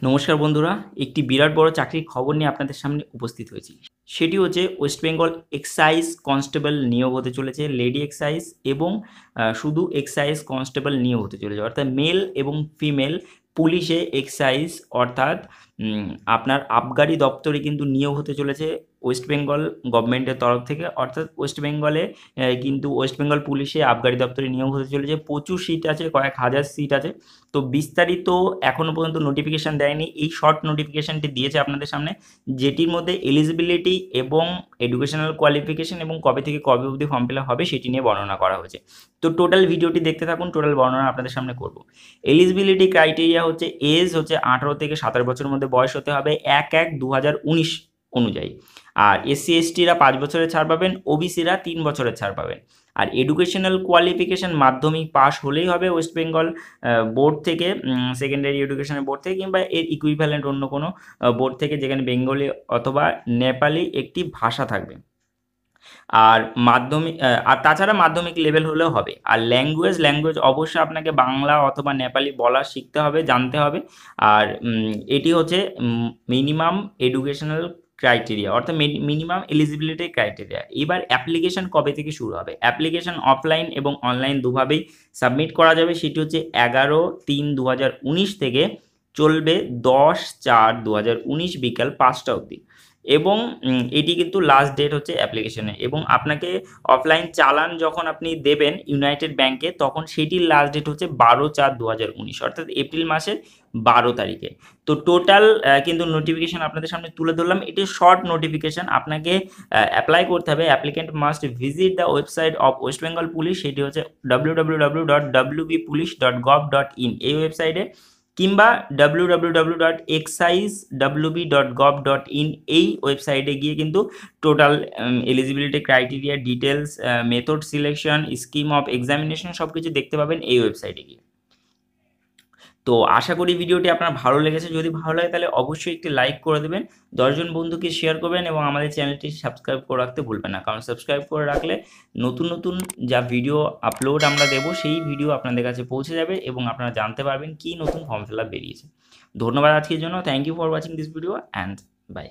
নমস্কার বন্ধুরা, একটি বিরাট বড় চাকরির খবর নিয়ে আপনাদের সামনে উপস্থিত হয়েছি। সেটি হচ্ছে ওয়েস্ট বেঙ্গল এক্সাইজ কনস্টেবল নিয়োগ হতে চলেছে, লেডি এক্সাইজ এবং শুধু এক্সাইজ কনস্টেবল নিয়োগ হতে চলেছে, অর্থাৎ মেল এবং ফিমেল পুলিশে এক্সাইজ অর্থাৎ আপনার আবগারি দপ্তরে কিন্তু নিয়োগ হতে চলেছে ওয়েস্ট বেঙ্গল গভর্নমেন্টের তরফ থেকে। অর্থাৎ ওয়েস্ট বেঙ্গলে কিন্তু ওয়েস্ট বেঙ্গল পুলিশে আবগারি দপ্তরে নিয়োগ হতে চলেছে। প্রচুর সিট আছে, কয়েক হাজার সিট আছে। তো বিস্তারিত এখনও পর্যন্ত নোটিফিকেশান দেয়নি, এই শর্ট নোটিফিকেশানটি দিয়েছে আপনাদের সামনে, যেটির মধ্যে এলিজিবিলিটি এবং এডুকেশনাল কোয়ালিফিকেশান এবং কবে থেকে কবে অবধি ফর্ম ফিল আপ হবে সেটি নিয়ে বর্ণনা করা হয়েছে। তো টোটাল ভিডিওটি দেখতে থাকুন, টোটাল বর্ণনা আপনাদের সামনে করব। এলিজিবিলিটি ক্রাইটেরিয়া হচ্ছে এজ হচ্ছে 18 থেকে 27 বছরের মধ্যে বয়স হতে হবে 1/1/2019 অনুযায়ী। আর এসসি এসটিরা 5 বছরের ছাড় পাবেন, ওবিসিরা 3 বছরের ছাড় পাবেন। আর এডুকেশনাল কোয়ালিফিকেশান মাধ্যমিক পাস হলেই হবে ওয়েস্ট বেঙ্গল বোর্ড থেকে, সেকেন্ডারি এডুকেশনের বোর্ড থেকে কিংবা এর ইকুইভ্যালেন্ট অন্য কোনো বোর্ড থেকে, যেখানে বেঙ্গলি অথবা নেপালি একটি ভাষা থাকবে। আর মাধ্যমিক আর তাছাড়া মাধ্যমিক লেভেল হলেও হবে। আর ল্যাঙ্গুয়েজ অবশ্যই আপনাকে বাংলা অথবা নেপালি বলা শিখতে হবে, জানতে হবে। আর এটি হচ্ছে মিনিমাম এডুকেশনাল ক্রাইটেরিয়া, অর্থাৎ মিনিমাম এলিজিবিলিটি ক্রাইটেরিয়া। এবার অ্যাপ্লিকেশন কবে থেকে শুরু হবে? অ্যাপ্লিকেশন অফলাইন এবং অনলাইন দুভাবেই সাবমিট করা যাবে। সেটি হচ্ছে 11/3/2019 থেকে চলবে 10/4/2019 বিকাল 5টা অবধি। এবং এটি কিন্তু লাস্ট ডেট হচ্ছে অ্যাপ্লিকেশনে। এবং আপনাকে অফলাইন চালান যখন আপনি দেবেন ইউনাইটেড ব্যাংকে, তখন সেটির লাস্ট ডেট হচ্ছে 12/4/2019, অর্থাৎ এপ্রিল মাসের 12 তারিখে। তো টোটাল কিন্তু নোটিফিকেশান আপনাদের সামনে তুলে ধরলাম। এটি শর্ট নোটিফিকেশান। আপনাকে অ্যাপ্লাই করতে হবে। Applicant must visit the website of West Bengal police, সেটি হচ্ছে www.wbpolice.gov.in এই ওয়েবসাইটে, কিংবা www.excisewb.gov.in এই ওয়েবসাইটে গিয়ে কিন্তু total eligibility criteria, details, method selection, scheme of examination সব কিছু দেখতে পাবেন এই ওয়েবসাইটে গিয়ে। তো আশা করি ভিডিওটি আপনার ভালো লেগেছে। যদি ভালো লাগে তাহলে অবশ্যই একটি লাইক করে দেবেন, 10জন বন্ধুকে শেয়ার করবেন এবং আমাদের চ্যানেলটি সাবস্ক্রাইব করে রাখতে ভুলবেন না, কারণ সাবস্ক্রাইব করে রাখলে নতুন নতুন যা ভিডিও আপলোড আমরা দেবো সেই ভিডিও আপনাদের কাছে পৌঁছে যাবে এবং আপনারা জানতে পারবেন কি নতুন ফর্ম ফিল আপ বেরিয়েছে। ধন্যবাদ আজকের জন্য। Thank you for watching this video and by.